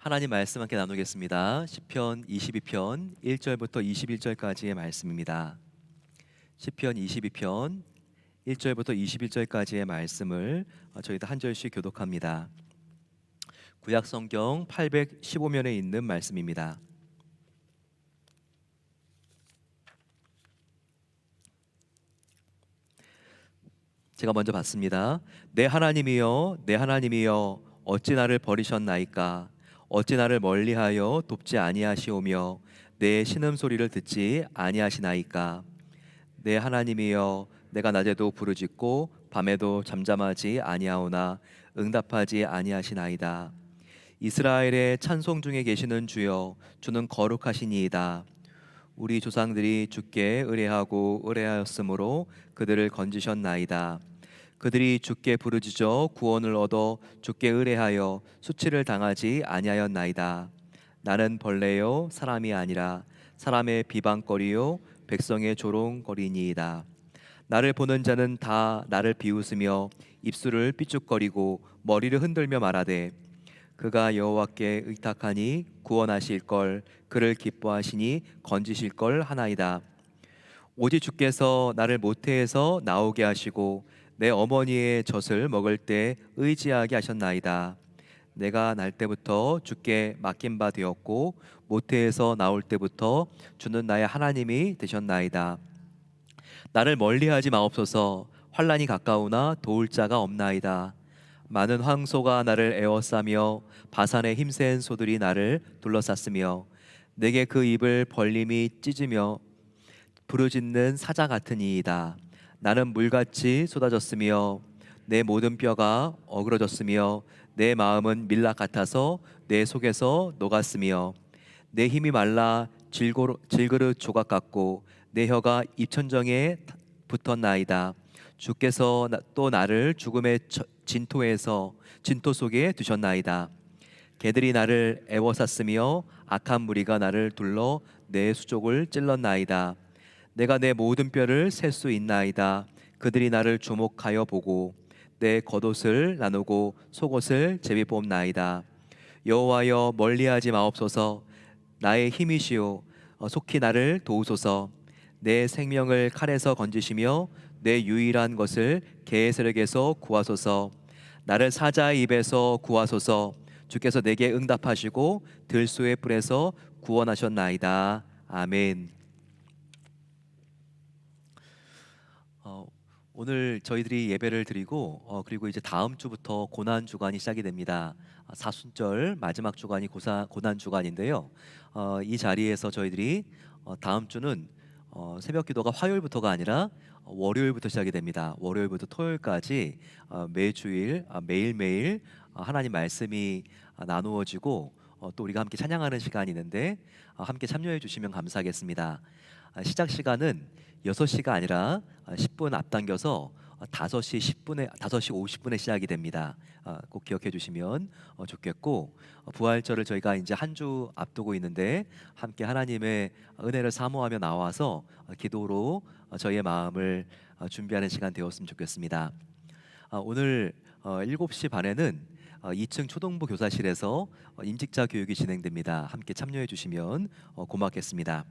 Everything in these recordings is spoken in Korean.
하나님 말씀 함께 나누겠습니다. 시편 22편 1절부터 21절까지의 말씀입니다. 시편 22편 1절부터 21절까지의 말씀을 저희도 한 절씩 교독합니다. 구약 성경 815면에 있는 말씀입니다. 제가 먼저 봤습니다. 내 하나님이여, 내 하나님이여, 어찌 나를 버리셨나이까? 어찌 나를 멀리하여 돕지 아니하시오며 내 신음소리를 듣지 아니하시나이까? 내 하나님이여, 내가 낮에도 부르짖고 밤에도 잠잠하지 아니하오나 응답하지 아니하시나이다. 이스라엘의 찬송 중에 계시는 주여, 주는 거룩하시니이다. 우리 조상들이 주께 의뢰하고 의뢰하였으므로 그들을 건지셨나이다. 그들이 주께 부르짖어 구원을 얻어 주께 의뢰하여 수치를 당하지 아니하였나이다. 나는 벌레요 사람이 아니라 사람의 비방거리요 백성의 조롱거리니이다. 나를 보는 자는 다 나를 비웃으며 입술을 삐죽거리고 머리를 흔들며 말하되 그가 여호와께 의탁하니 구원하실 걸, 그를 기뻐하시니 건지실 걸 하나이다. 오직 주께서 나를 모태에서 나오게 하시고 내 어머니의 젖을 먹을 때 의지하게 하셨나이다. 내가 날 때부터 주께 맡긴 바 되었고 모태에서 나올 때부터 주는 나의 하나님이 되셨나이다. 나를 멀리하지 마옵소서. 환난이 가까우나 도울 자가 없나이다. 많은 황소가 나를 에워싸며 바산의 힘센 소들이 나를 둘러쌌으며 내게 그 입을 벌림이 찢으며 부르짖는 사자 같으니이다. 나는 물같이 쏟아졌으며 내 모든 뼈가 어그러졌으며 내 마음은 밀락 같아서 내 속에서 녹았으며 내 힘이 말라 질그릇 조각 같고 내 혀가 입천정에 붙었나이다. 주께서 또 나를 죽음의 진토 속에 두셨나이다. 개들이 나를 애워쌌으며 악한 무리가 나를 둘러 내 수족을 찔렀나이다. 내가 내 모든 뼈를 셀 수 있나이다. 그들이 나를 주목하여 보고 내 겉옷을 나누고 속옷을 제비 뽑나이다. 여호와여 멀리하지 마옵소서. 나의 힘이시오. 속히 나를 도우소서. 내 생명을 칼에서 건지시며 내 유일한 것을 개의 세력에서 구하소서. 나를 사자의 입에서 구하소서. 주께서 내게 응답하시고 들소의 뿔에서 구원하셨나이다. 아멘. 오늘 저희들이 예배를 드리고 그리고 이제 다음 주부터 고난 주간이 시작이 됩니다. 사순절 마지막 주간이 고난 주간인데요. 이 자리에서 저희들이 다음 주는 새벽 기도가 화요일부터가 아니라 월요일부터 시작이 됩니다. 월요일부터 토요일까지 매주일 매일매일 하나님 말씀이 나누어지고 또 우리가 함께 찬양하는 시간이 있는데 함께 참여해 주시면 감사하겠습니다. 시작 시간은 6시가 아니라 10분 앞당겨서 5시 10분에 5시 50분에 시작이 됩니다. 꼭 기억해 주시면 좋겠고 부활절을 저희가 이제 한 주 앞두고 있는데 함께 하나님의 은혜를 사모하며 나와서 기도로 저희의 마음을 준비하는 시간 되었으면 좋겠습니다. 오늘 7시 반에는 2층 초등부 교사실에서 임직자 교육이 진행됩니다. 함께 참여해 주시면 고맙겠습니다.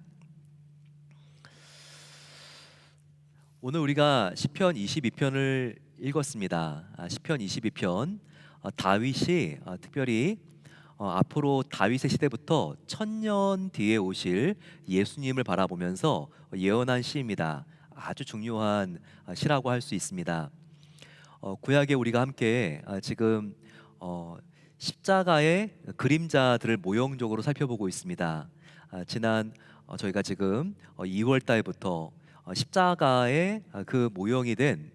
오늘 우리가 시편 22편을 읽었습니다. 시편 22편 다윗이 특별히 앞으로 다윗의 시대부터 1000년 뒤에 오실 예수님을 바라보면서 예언한 시입니다. 아주 중요한 시라고 할 수 있습니다. 구약에 우리가 함께 지금 십자가의 그림자들을 모형적으로 살펴보고 있습니다. 지난 저희가 지금 2월 달부터 십자가의 그 모형이 된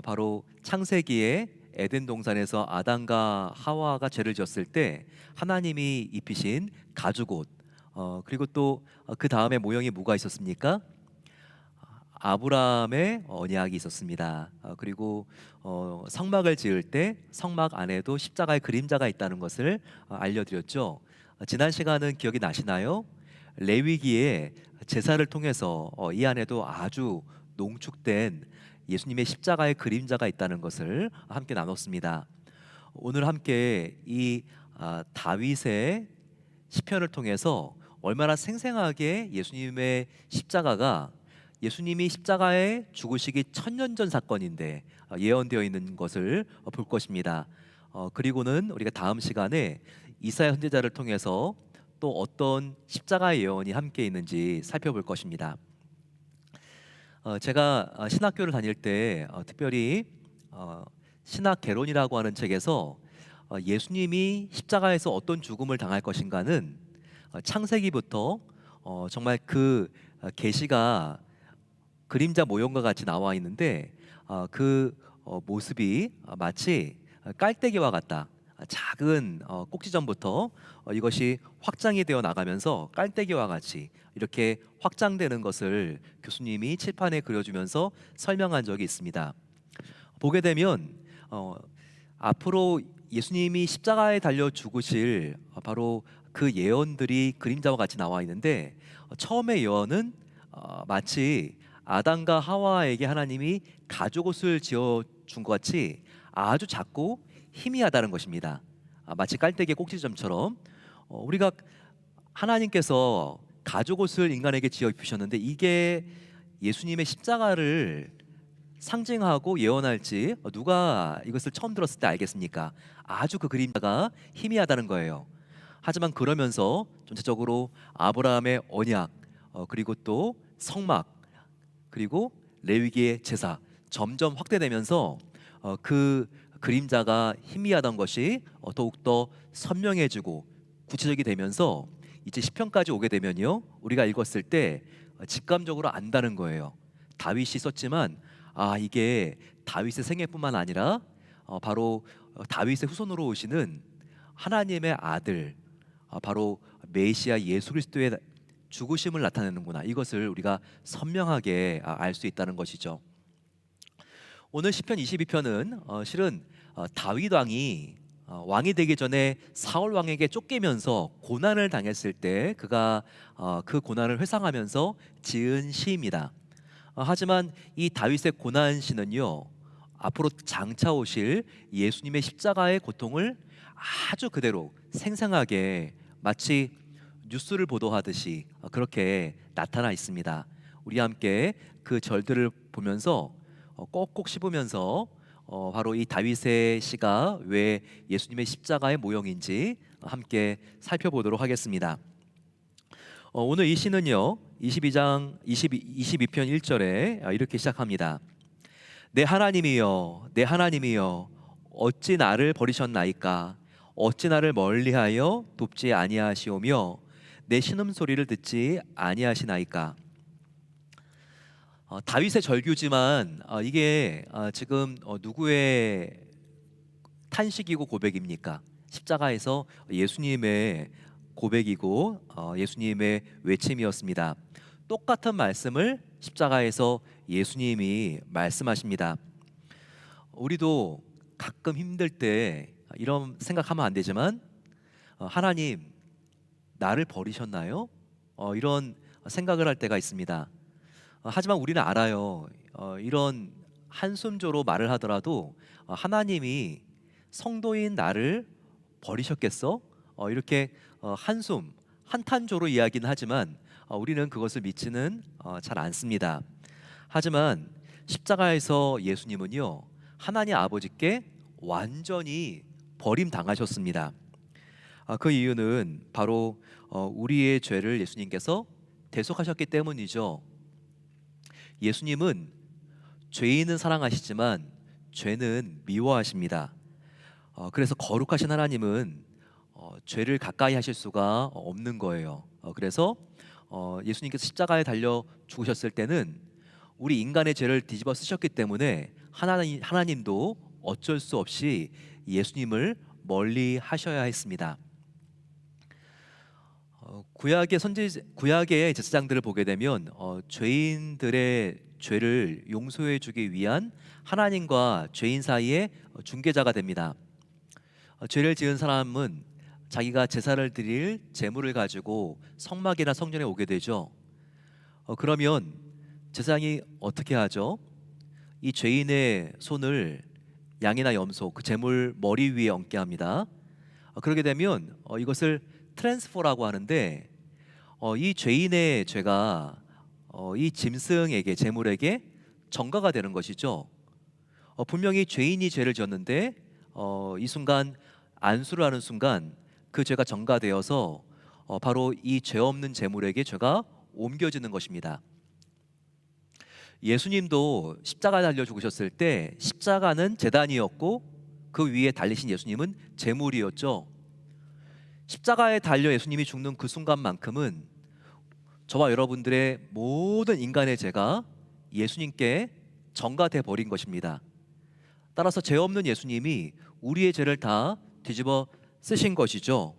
바로 창세기의 에덴 동산에서 아담과 하와가 죄를 지었을 때 하나님이 입히신 가죽옷, 그리고 또 그 다음에 모형이 뭐가 있었습니까? 아브라함의 언약이 있었습니다. 그리고 성막을 지을 때 성막 안에도 십자가의 그림자가 있다는 것을 알려드렸죠. 지난 시간은 기억이 나시나요? 레위기에 제사를 통해서 이 안에도 아주 농축된 예수님의 십자가의 그림자가 있다는 것을 함께 나눴습니다. 오늘 함께 이 다윗의 시편을 통해서 얼마나 생생하게 예수님의 십자가가 예수님이 십자가에 죽으시기 1000년 전 사건인데 예언되어 있는 것을 볼 것입니다. 그리고는 우리가 다음 시간에 이사야 선지자를 통해서 또 어떤 십자가의 예언이 함께 있는지 살펴볼 것입니다. 제가 신학교를 다닐 때 특별히 신학 개론이라고 하는 책에서 예수님이 십자가에서 어떤 죽음을 당할 것인가는 창세기부터 정말 그 계시가 그림자 모형과 같이 나와 있는데 그 모습이 마치 깔때기와 같다. 작은 꼭지점부터 이것이 확장이 되어 나가면서 깔때기와 같이 이렇게 확장되는 것을 교수님이 칠판에 그려주면서 설명한 적이 있습니다. 보게 되면 앞으로 예수님이 십자가에 달려 죽으실 바로 그 예언들이 그림자와 같이 나와 있는데 처음의 예언은 마치 아담과 하와에게 하나님이 가죽옷을 지어 준 것 같이 아주 작고 희미하다는 것입니다. 마치 깔때기 꼭지점처럼 우리가 하나님께서 가죽옷을 인간에게 지어 입히셨는데 이게 예수님의 십자가를 상징하고 예언할지 누가 이것을 처음 들었을 때 알겠습니까? 아주 그 그림자가 희미하다는 거예요. 하지만 그러면서 전체적으로 아브라함의 언약 그리고 또 성막 그리고 레위기의 제사 점점 확대되면서 그 그림자가 희미하던 것이 더욱더 선명해지고 구체적이 되면서 이제 시편까지 오게 되면요 우리가 읽었을 때 직감적으로 안다는 거예요. 다윗이 썼지만 이게 다윗의 생애뿐만 아니라 바로 다윗의 후손으로 오시는 하나님의 아들 바로 메시아 예수 그리스도의 죽으심을 나타내는구나. 이것을 우리가 선명하게 알 수 있다는 것이죠. 오늘 시편 22편은 실은 다윗 왕이 왕이 되기 전에 사울 왕에게 쫓기면서 고난을 당했을 때 그가 그 고난을 회상하면서 지은 시입니다. 하지만 이 다윗의 고난 시는요 앞으로 장차 오실 예수님의 십자가의 고통을 아주 그대로 생생하게 마치 뉴스를 보도하듯이 그렇게 나타나 있습니다. 우리 함께 그 절들을 보면서 꼭꼭 씹으면서 바로 이 다윗의 시가 왜 예수님의 십자가의 모형인지 함께 살펴보도록 하겠습니다. 오늘 이 시는요 22편 1절에 이렇게 시작합니다. 내 하나님이여 내 하나님이여 어찌 나를 버리셨나이까 어찌 나를 멀리하여 돕지 아니하시오며 내 신음소리를 듣지 아니하시나이까. 다윗의 절규지만 이게 지금 누구의 탄식이고 고백입니까? 십자가에서 예수님의 고백이고 예수님의 외침이었습니다. 똑같은 말씀을 십자가에서 예수님이 말씀하십니다. 우리도 가끔 힘들 때 이런 생각하면 안 되지만 하나님 나를 버리셨나요? 이런 생각을 할 때가 있습니다. 하지만 우리는 알아요. 이런 한숨조로 말을 하더라도 하나님이 성도인 나를 버리셨겠어? 이렇게 한숨 한탄조로 이야기는 하지만 우리는 그것을 믿지는 잘 않습니다. 하지만 십자가에서 예수님은요 하나님 아버지께 완전히 버림당하셨습니다. 그 이유는 바로 우리의 죄를 예수님께서 대속하셨기 때문이죠. 예수님은 죄인은 사랑하시지만 죄는 미워하십니다. 그래서 거룩하신 하나님은 죄를 가까이 하실 수가 없는 거예요. 그래서 예수님께서 십자가에 달려 죽으셨을 때는 우리 인간의 죄를 뒤집어 쓰셨기 때문에 하나님도 어쩔 수 없이 예수님을 멀리 하셔야 했습니다. 구약의 제사장들을 보게 되면 죄인들의 죄를 용서해 주기 위한 하나님과 죄인 사이의 중개자가 됩니다. 죄를 지은 사람은 자기가 제사를 드릴 제물을 가지고 성막이나 성전에 오게 되죠. 그러면 제사장이 어떻게 하죠? 이 죄인의 손을 양이나 염소 그 제물 머리 위에 얹게 합니다. 그러게 되면 이것을 트랜스퍼라고 하는데 이 죄인의 죄가 이 짐승에게 재물에게 전가가 되는 것이죠. 분명히 죄인이 죄를 지었는데 이 순간 안수를 하는 순간 그 죄가 전가되어서 바로 이 죄 없는 재물에게 죄가 옮겨지는 것입니다. 예수님도 십자가에 달려 죽으셨을 때 십자가는 제단이었고 그 위에 달리신 예수님은 제물이었죠. 십자가에 달려 예수님이 죽는 그 순간만큼은 저와 여러분들의 모든 인간의 죄가 예수님께 전가돼 버린 것입니다. 따라서 죄 없는 예수님이 우리의 죄를 다 뒤집어 쓰신 것이죠.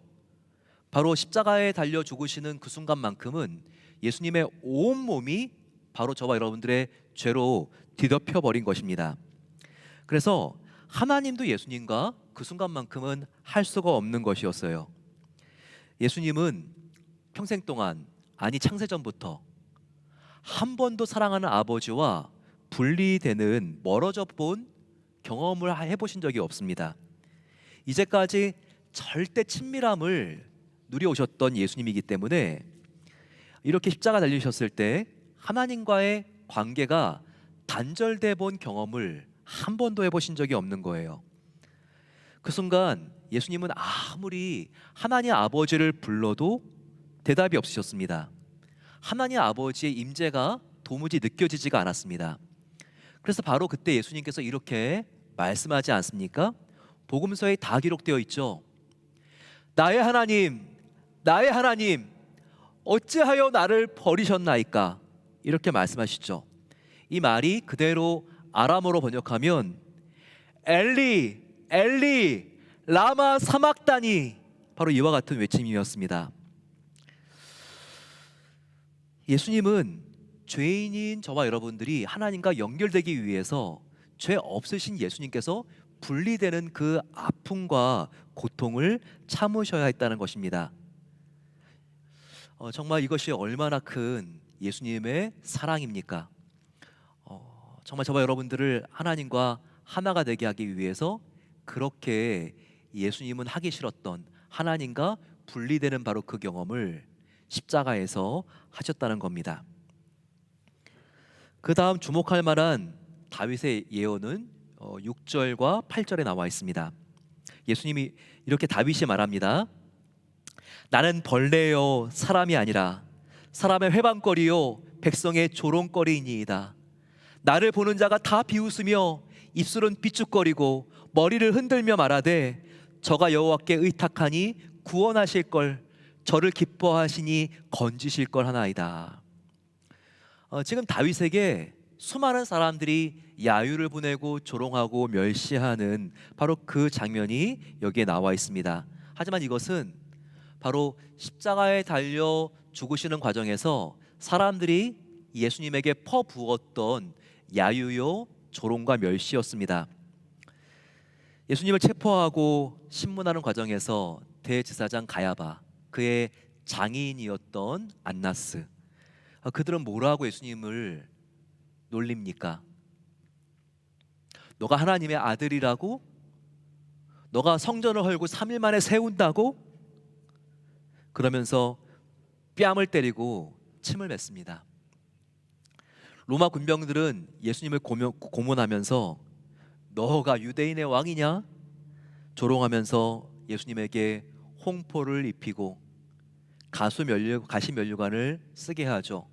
바로 십자가에 달려 죽으시는 그 순간만큼은 예수님의 온 몸이 바로 저와 여러분들의 죄로 뒤덮여 버린 것입니다. 그래서 하나님도 예수님과 그 순간만큼은 할 수가 없는 것이었어요. 예수님은 평생 동안, 아니 창세전부터 한 번도 사랑하는 아버지와 분리되는, 멀어져 본 경험을 해보신 적이 없습니다. 이제까지 절대 친밀함을 누려오셨던 예수님이기 때문에 이렇게 십자가 달리셨을 때 하나님과의 관계가 단절돼 본 경험을 한 번도 해보신 적이 없는 거예요. 그 순간 예수님은 아무리 하나님 아버지를 불러도 대답이 없으셨습니다. 하나님 아버지의 임재가 도무지 느껴지지가 않았습니다. 그래서 바로 그때 예수님께서 이렇게 말씀하지 않습니까? 복음서에 다 기록되어 있죠. 나의 하나님, 나의 하나님, 어찌하여 나를 버리셨나이까? 이렇게 말씀하시죠. 이 말이 그대로 아람어로 번역하면 엘리, 엘리, 라마 사막다니, 바로 이와 같은 외침이었습니다. 예수님은 죄인인 저와 여러분들이 하나님과 연결되기 위해서 죄 없으신 예수님께서 분리되는 그 아픔과 고통을 참으셔야 했다는 것입니다. 정말 이것이 얼마나 큰 예수님의 사랑입니까? 정말 저와 여러분들을 하나님과 하나가 되게 하기 위해서 그렇게 예수님은 하기 싫었던 하나님과 분리되는 바로 그 경험을 십자가에서 하셨다는 겁니다. 그 다음 주목할 만한 다윗의 예언은 6절과 8절에 나와 있습니다. 예수님이 이렇게 다윗이 말합니다. 나는 벌레요 사람이 아니라 사람의 회방거리요 백성의 조롱거리이니이다. 나를 보는 자가 다 비웃으며 입술은 비축거리고 머리를 흔들며 말하되 저가 여호와께 의탁하니 구원하실 걸, 저를 기뻐하시니 건지실 걸 하나이다. 지금 다윗에게 수많은 사람들이 야유를 보내고 조롱하고 멸시하는 바로 그 장면이 여기에 나와 있습니다. 하지만 이것은 바로 십자가에 달려 죽으시는 과정에서 사람들이 예수님에게 퍼부었던 야유요 조롱과 멸시였습니다. 예수님을 체포하고 신문하는 과정에서 대제사장 가야바, 그의 장인이었던 안나스, 그들은 뭐라고 예수님을 놀립니까? 너가 하나님의 아들이라고? 너가 성전을 헐고 3일 만에 세운다고? 그러면서 뺨을 때리고 침을 뱉습니다. 로마 군병들은 예수님을 고문하면서 너가 유대인의 왕이냐? 조롱하면서 예수님에게 홍포를 입히고 가시면류관을 쓰게 하죠.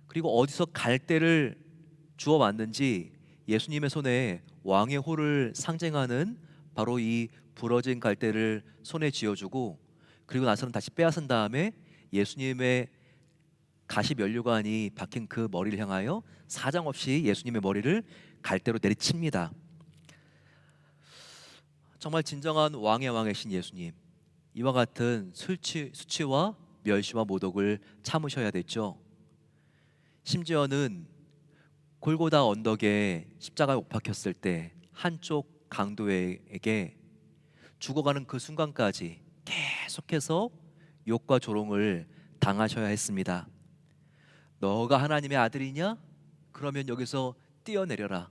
그리고 어디서 갈대를 주워 왔는지 예수님의 손에 왕의 호를 상징하는 바로 이 부러진 갈대를 손에 쥐어주고, 그리고 나서는 다시 빼앗은 다음에 예수님의 가시면류관이 박힌 그 머리를 향하여 사정없이 예수님의 머리를 갈대로 내리칩니다. 정말 진정한 왕의 왕이신 예수님, 이와 같은 수치와 멸시와 모독을 참으셔야 됐죠. 심지어는 골고다 언덕에 십자가에 못 박혔을 때 한쪽 강도에게 죽어가는 그 순간까지 계속해서 욕과 조롱을 당하셔야 했습니다. 너가 하나님의 아들이냐? 그러면 여기서 뛰어내려라.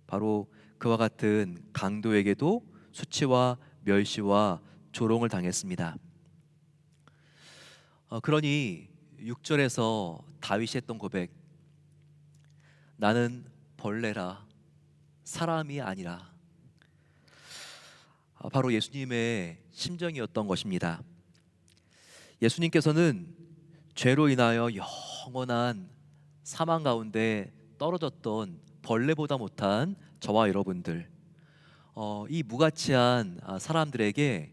바로 그와 같은 강도에게도 수치와 멸시와 조롱을 당했습니다. 그러니 6절에서 다윗이 했던 고백, 나는 벌레라 사람이 아니라, 바로 예수님의 심정이었던 것입니다. 예수님께서는 죄로 인하여 영원한 사망 가운데 떨어졌던 벌레보다 못한 저와 여러분들, 이 무가치한 사람들에게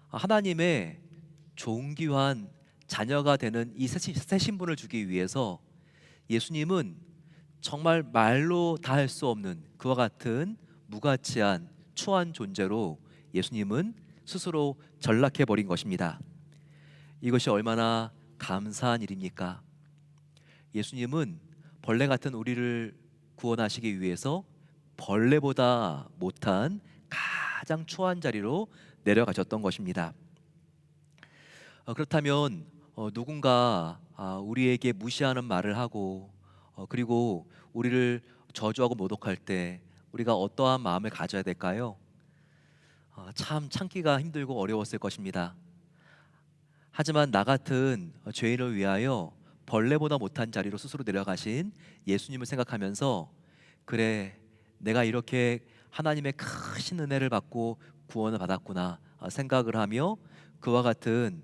하나님의 존귀한 자녀가 되는 이 새 신분을 주기 위해서 예수님은 정말 말로 다 할 수 없는 그와 같은 무가치한 추한 존재로 예수님은 스스로 전락해 버린 것입니다. 이것이 얼마나 감사한 일입니까? 예수님은 벌레 같은 우리를 구원하시기 위해서 벌레보다 못한 가장 추한 자리로 내려가셨던 것입니다. 그렇다면 누군가 우리에게 무시하는 말을 하고 그리고 우리를 저주하고 모독할 때 우리가 어떠한 마음을 가져야 될까요? 참 참기가 힘들고 어려웠을 것입니다. 하지만 나 같은 죄인을 위하여 벌레보다 못한 자리로 스스로 내려가신 예수님을 생각하면서, 그래, 내가 이렇게 하나님의 크신 은혜를 받고 구원을 받았구나 생각을 하며, 그와 같은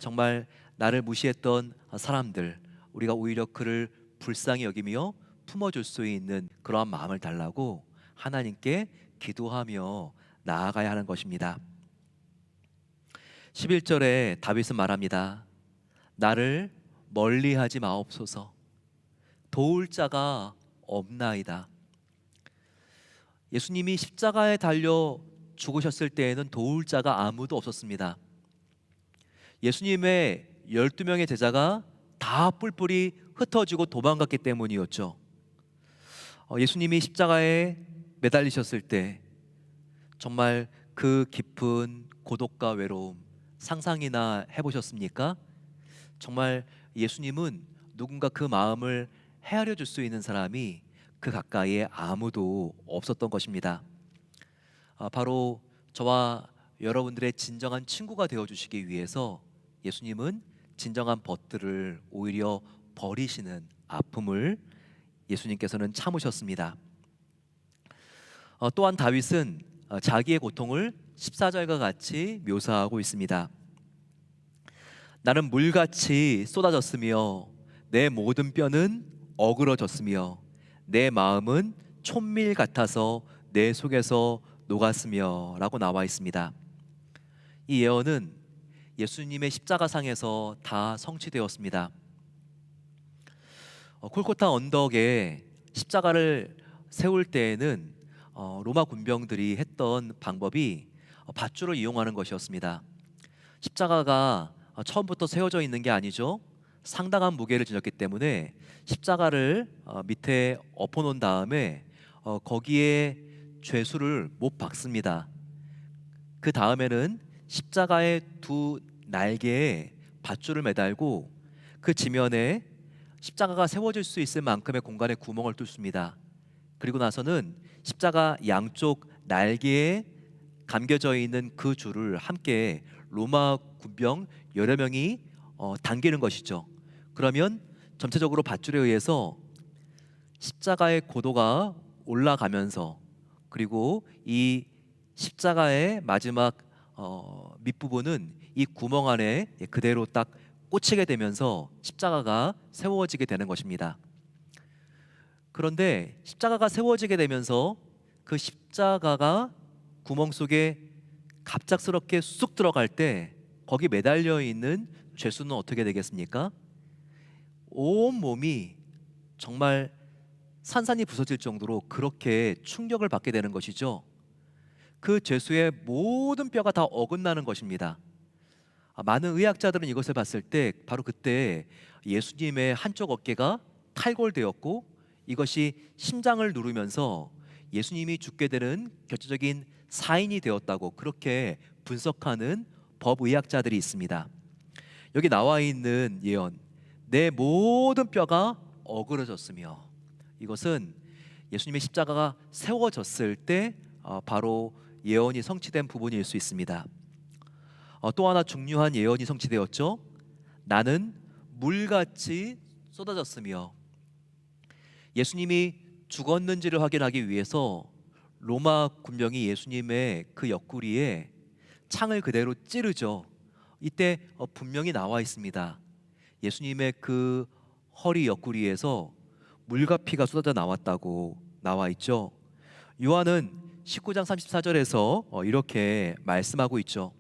정말 나를 무시했던 사람들, 우리가 오히려 그를 불쌍히 여기며 품어줄 수 있는 그러한 마음을 달라고 하나님께 기도하며 나아가야 하는 것입니다. 11절에 다윗은 말합니다. 나를 멀리하지 마옵소서. 도울 자가 없나이다. 예수님이 십자가에 달려 죽으셨을 때에는 도울 자가 아무도 없었습니다. 예수님의 12명의 제자가 다 뿔뿔이 흩어지고 도망갔기 때문이었죠. 예수님이 십자가에 매달리셨을 때 정말 그 깊은 고독과 외로움 상상이나 해보셨습니까? 정말 예수님은 누군가 그 마음을 헤아려 줄 수 있는 사람이 그 가까이에 아무도 없었던 것입니다. 바로 저와 여러분들의 진정한 친구가 되어주시기 위해서 예수님은 진정한 벗들을 오히려 버리시는 아픔을 예수님께서는 참으셨습니다. 또한 다윗은 자기의 고통을 14절과 같이 묘사하고 있습니다. 나는 물같이 쏟아졌으며 내 모든 뼈는 어그러졌으며 내 마음은 촛밀 같아서 내 속에서 녹았으며 라고 나와 있습니다. 이 예언은 예수님의 십자가상에서 다 성취되었습니다. 골고타 언덕에 십자가를 세울 때에는 로마 군병들이 했던 방법이 밧줄을 이용하는 것이었습니다. 십자가가 처음부터 세워져 있는 게 아니죠. 상당한 무게를 지녔기 때문에 십자가를 밑에 엎어놓은 다음에 거기에 죄수를 못 박습니다. 그 다음에는 십자가의 두 날개에 밧줄을 매달고 그 지면에 십자가가 세워질 수 있을 만큼의 공간에 구멍을 뚫습니다. 그리고 나서는 십자가 양쪽 날개에 감겨져 있는 그 줄을 함께 로마 군병 여러 명이 당기는 것이죠. 그러면 전체적으로 밧줄에 의해서 십자가의 고도가 올라가면서, 그리고 이 십자가의 마지막 밑부분은 이 구멍 안에 그대로 딱 꽂히게 되면서 십자가가 세워지게 되는 것입니다. 그런데 십자가가 세워지게 되면서 그 십자가가 구멍 속에 갑작스럽게 쑥 들어갈 때 거기 매달려 있는 죄수는 어떻게 되겠습니까? 온 몸이 정말 산산이 부서질 정도로 그렇게 충격을 받게 되는 것이죠. 그 죄수의 모든 뼈가 다 어긋나는 것입니다. 많은 의학자들은 이것을 봤을 때 바로 그때 예수님의 한쪽 어깨가 탈골되었고 이것이 심장을 누르면서 예수님이 죽게 되는 결정적인 사인이 되었다고 그렇게 분석하는 법의학자들이 있습니다. 여기 나와 있는 예언, 내 모든 뼈가 어그러졌으며, 이것은 예수님의 십자가가 세워졌을 때 바로 예언이 성취된 부분일 수 있습니다. 또 하나 중요한 예언이 성취되었죠. 나는 물같이 쏟아졌으며. 예수님이 죽었는지를 확인하기 위해서 로마 군병이 예수님의 그 옆구리에 창을 그대로 찌르죠. 이때 분명히 나와 있습니다. 예수님의 그 허리 옆구리에서 물과 피가 쏟아져 나왔다고 나와 있죠. 요한은 19장 34절에서 이렇게 말씀하고 있죠.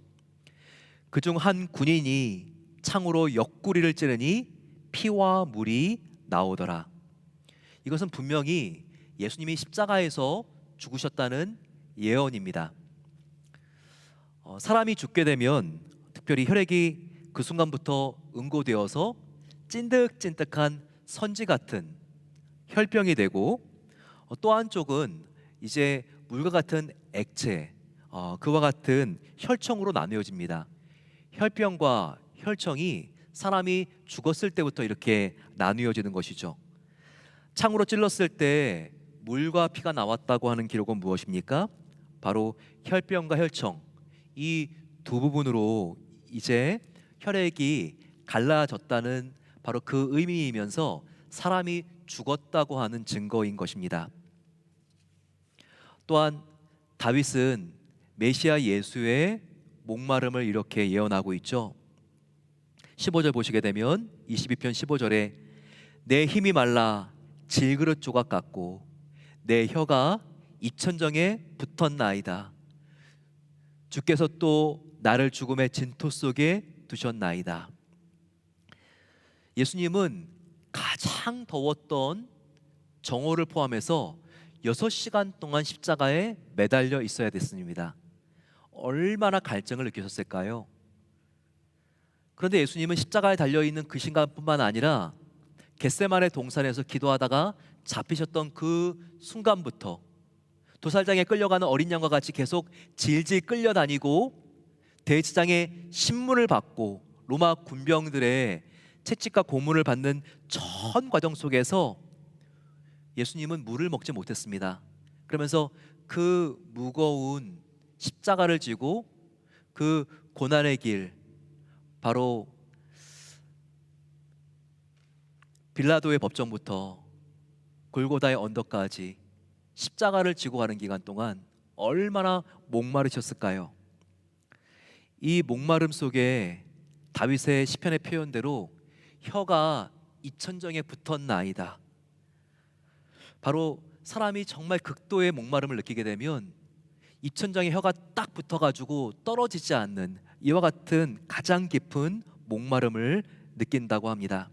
그중 한 군인이 창으로 옆구리를 찌르니 피와 물이 나오더라. 이것은 분명히 예수님이 십자가에서 죽으셨다는 예언입니다. 사람이 죽게 되면 특별히 혈액이 그 순간부터 응고되어서 찐득찐득한 선지 같은 혈병이 되고, 또 한쪽은 이제 물과 같은 액체, 그와 같은 혈청으로 나누어집니다. 혈병과 혈청이 사람이 죽었을 때부터 이렇게 나누어지는 것이죠. 창으로 찔렀을 때 물과 피가 나왔다고 하는 기록은 무엇입니까? 바로 혈병과 혈청, 이 두 부분으로 이제 혈액이 갈라졌다는 바로 그 의미이면서 사람이 죽었다고 하는 증거인 것입니다. 또한 다윗은 메시아 예수의 목마름을 이렇게 예언하고 있죠. 15절 보시게 되면 22편 15절에 내 힘이 말라 질그릇 조각 같고 내 혀가 이천정에 붙었나이다. 주께서 또 나를 죽음의 진토 속에 두셨나이다. 예수님은 가장 더웠던 정오를 포함해서 6시간 동안 십자가에 매달려 있어야 됐습니다. 얼마나 갈증을 느끼셨을까요? 그런데 예수님은 십자가에 달려있는 그 순간뿐만 아니라 겟세마네 동산에서 기도하다가 잡히셨던 그 순간부터 도살장에 끌려가는 어린 양과 같이 계속 질질 끌려다니고 대제사장의 신문을 받고 로마 군병들의 채찍과 고문을 받는 전 과정 속에서 예수님은 물을 먹지 못했습니다. 그러면서 그 무거운 십자가를 지고 그 고난의 길, 바로 빌라도의 법정부터 골고다의 언덕까지 십자가를 지고 가는 기간 동안 얼마나 목마르셨을까요? 이 목마름 속에 다윗의 시편의 표현대로 혀가 이천정에 붙었나이다. 바로 사람이 정말 극도의 목마름을 느끼게 되면 이천정에 혀가 딱 붙어가지고 떨어지지 않는 이와 같은 가장 깊은 목마름을 느낀다고 합니다.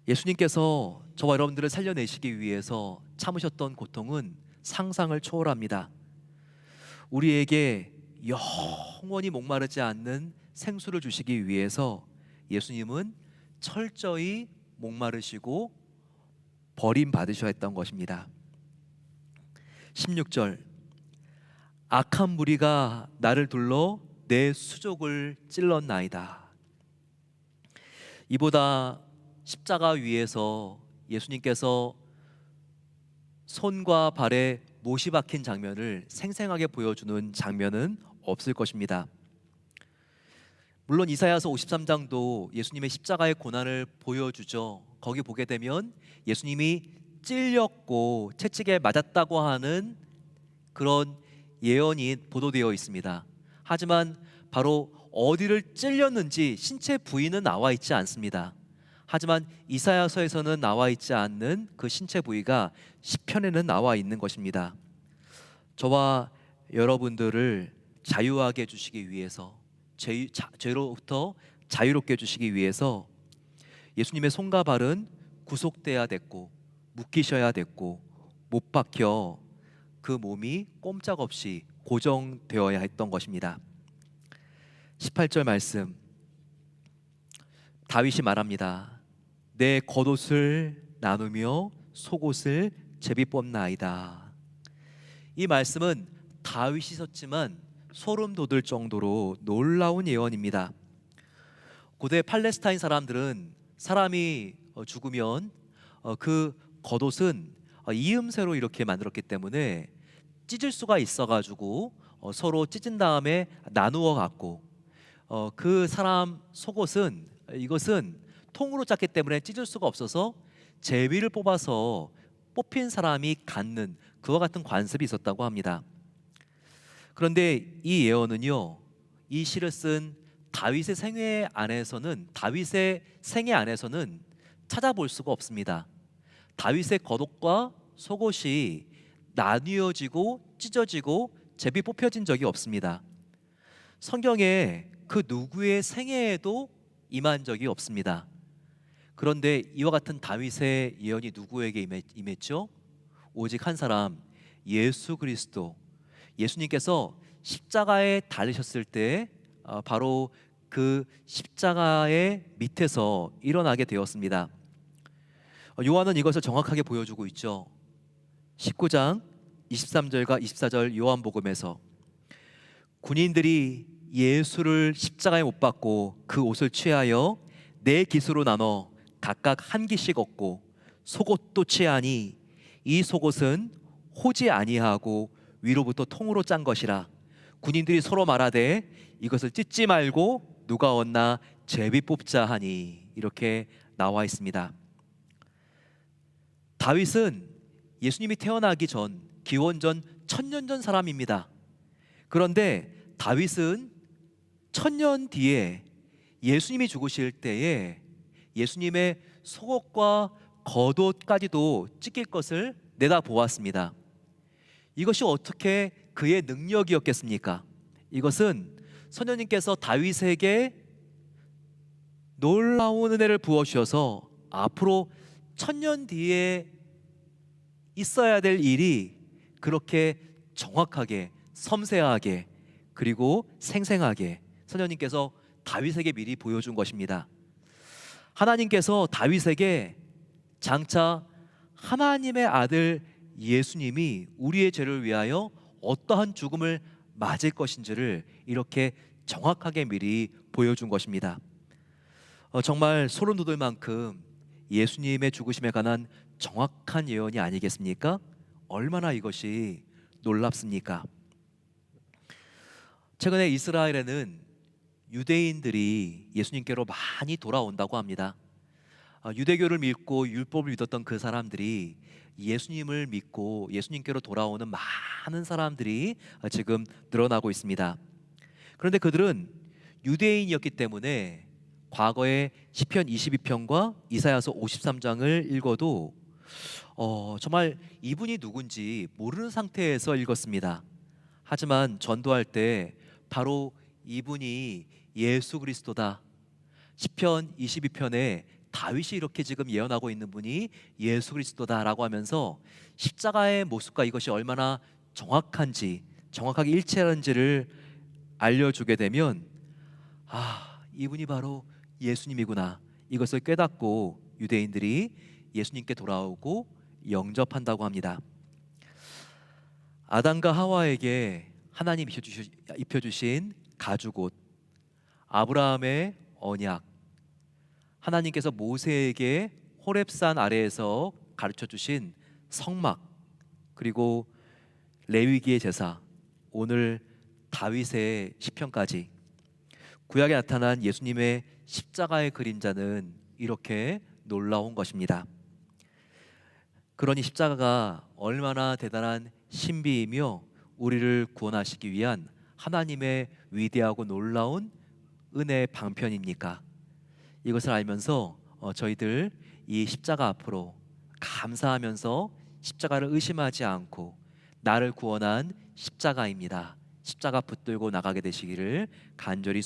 예수님께서 저와 여러분들을 살려내시기 위해서 참으셨던 고통은 상상을 초월합니다. 우리에게 영원히 목마르지 않는 생수를 주시기 위해서 예수님은 철저히 목마르시고 버림받으셔야 했던 것입니다. 16절 악한 무리가 나를 둘러 내 수족을 찔렀나이다. 이보다 십자가 위에서 예수님께서 손과 발에 못이 박힌 장면을 생생하게 보여주는 장면은 없을 것입니다. 물론 이사야서 53장도 예수님의 십자가의 고난을 보여주죠. 거기 보게 되면 예수님이 찔렸고 채찍에 맞았다고 하는 그런 예언이 보도되어 있습니다. 하지만 바로 어디를 찔렸는지 신체 부위는 나와 있지 않습니다. 하지만 이사야서에서는 나와 있지 않는 그 신체 부위가 시편에는 나와 있는 것입니다. 저와 여러분들을 자유하게 해주시기 위해서, 죄로부터 자유롭게 해주시기 위해서 예수님의 손과 발은 구속돼야 됐고 묶이셔야 됐고 못 박혀 그 몸이 꼼짝없이 고정되어야 했던 것입니다. 18절 말씀, 다윗이 말합니다. 내 겉옷을 나누며 속옷을 제비 뽑나이다. 이 말씀은 다윗이 썼지만 소름 돋을 정도로 놀라운 예언입니다. 고대 팔레스타인 사람들은 사람이 죽으면 그 겉옷은 이음새로 이렇게 만들었기 때문에 찢을 수가 있어가지고 서로 찢은 다음에 나누어 갖고 그 사람 속옷은 이것은 통으로 짰기 때문에 찢을 수가 없어서 제비를 뽑아서 뽑힌 사람이 갖는 그와 같은 관습이 있었다고 합니다. 그런데 이 예언은요, 이 시를 쓴 다윗의 생애 안에서는 찾아볼 수가 없습니다. 다윗의 겉옷과 속옷이 나뉘어지고 찢어지고 제비 뽑혀진 적이 없습니다. 성경에 그 누구의 생애에도 임한 적이 없습니다. 그런데 이와 같은 다윗의 예언이 누구에게 임했죠? 오직 한 사람, 예수 그리스도. 예수님께서 십자가에 달리셨을 때 바로 그 십자가의 밑에서 일어나게 되었습니다. 요한은 이것을 정확하게 보여주고 있죠. 19장 23절과 24절 요한복음에서 군인들이 예수를 십자가에 못 박고 그 옷을 취하여 네 기수로 나눠 각각 한 기씩 얻고 속옷도 취하니 이 속옷은 호지 아니하고 위로부터 통으로 짠 것이라. 군인들이 서로 말하되 이것을 찢지 말고 누가 얻나 제비 뽑자 하니. 이렇게 나와 있습니다. 다윗은 예수님이 태어나기 전 기원전 1000년 전 사람입니다. 그런데 다윗은 1000년 뒤에 예수님이 죽으실 때에 예수님의 속옷과 겉옷까지도 찢길 것을 내다보았습니다. 이것이 어떻게 그의 능력이었겠습니까? 이것은 선녀님께서 다윗에게 놀라운 은혜를 부어주셔서 앞으로 1000년 뒤에 있어야 될 일이 그렇게 정확하게, 섬세하게, 그리고 생생하게 선녀님께서 다윗에게 미리 보여준 것입니다. 하나님께서 다윗에게 장차 하나님의 아들 예수님이 우리의 죄를 위하여 어떠한 죽음을 맞을 것인지를 이렇게 정확하게 미리 보여준 것입니다. 정말 소름 돋을 만큼 예수님의 죽으심에 관한 정확한 예언이 아니겠습니까? 얼마나 이것이 놀랍습니까? 최근에 이스라엘에는 유대인들이 예수님께로 많이 돌아온다고 합니다. 유대교를 믿고 율법을 믿었던 그 사람들이 예수님을 믿고 예수님께로 돌아오는 많은 사람들이 지금 늘어나고 있습니다. 그런데 그들은 유대인이었기 때문에 과거에 시편 22편과 이사야서 53장을 읽어도 정말 이분이 누군지 모르는 상태에서 읽었습니다. 하지만 전도할 때 바로 이분이 예수 그리스도다. 시편 22편에 다윗이 이렇게 지금 예언하고 있는 분이 예수 그리스도다라고 하면서 십자가의 모습과 이것이 얼마나 정확한지, 정확하게 일치하는지를 알려주게 되면 이분이 바로 예수님이구나, 이것을 깨닫고 유대인들이 예수님께 돌아오고 영접한다고 합니다. 아담과 하와에게 하나님 입혀주신 가죽옷, 아브라함의 언약, 하나님께서 모세에게 호렙산 아래에서 가르쳐주신 성막, 그리고 레위기의 제사, 오늘 다윗의 시편까지 구약에 나타난 예수님의 십자가의 그림자는 이렇게 놀라운 것입니다. 그러니 십자가가 얼마나 대단한 신비이며 우리를 구원하시기 위한 하나님의 위대하고 놀라운 은혜의 방편입니까? 이것을 알면서 저희들 이 십자가 앞으로 감사하면서 십자가를 의심하지 않고 나를 구원한 십자가입니다, 십자가 붙들고 나가게 되시기를 간절히